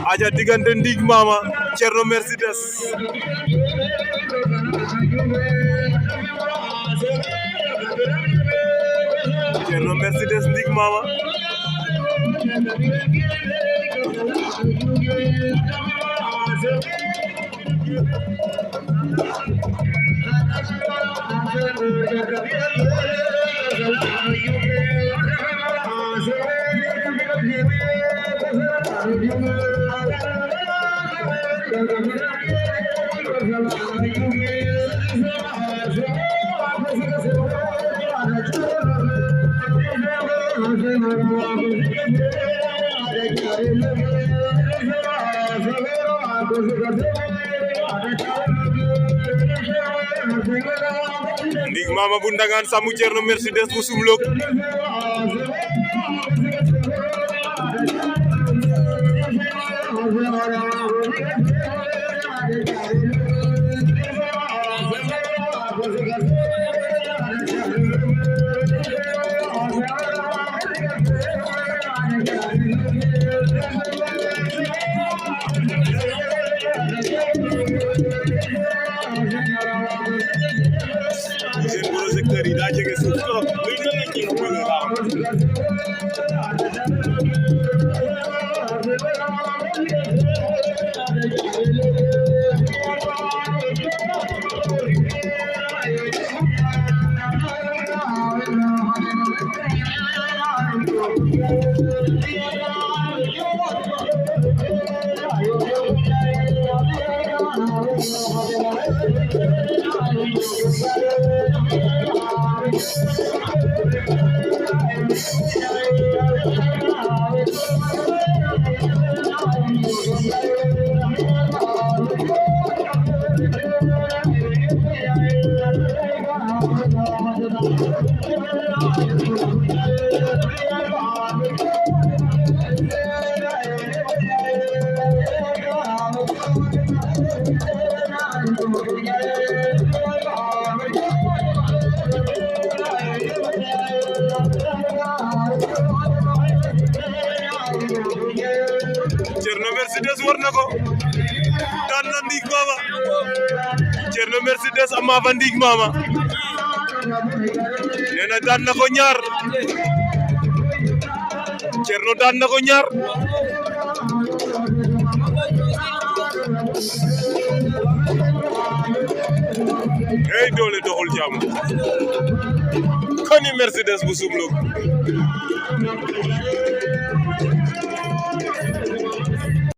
aja diggante Ndig Mama Thierno Mercedes Ndig Mama Ndig Mama bu Ndangaan Samu Thierno Mercedes bu Sumlok seen projecteur yi daa jege suuf trop luy nan lañ ci bëgg a raam Thierno Mercedes war na ko daan na Ndig Mama Thierno Mercedes ama fa Ndig Mama nee na daan na ko ñaar Thierno daan na ko ñaar hey doole doxul jàmm kani Mercedes bu Sumlok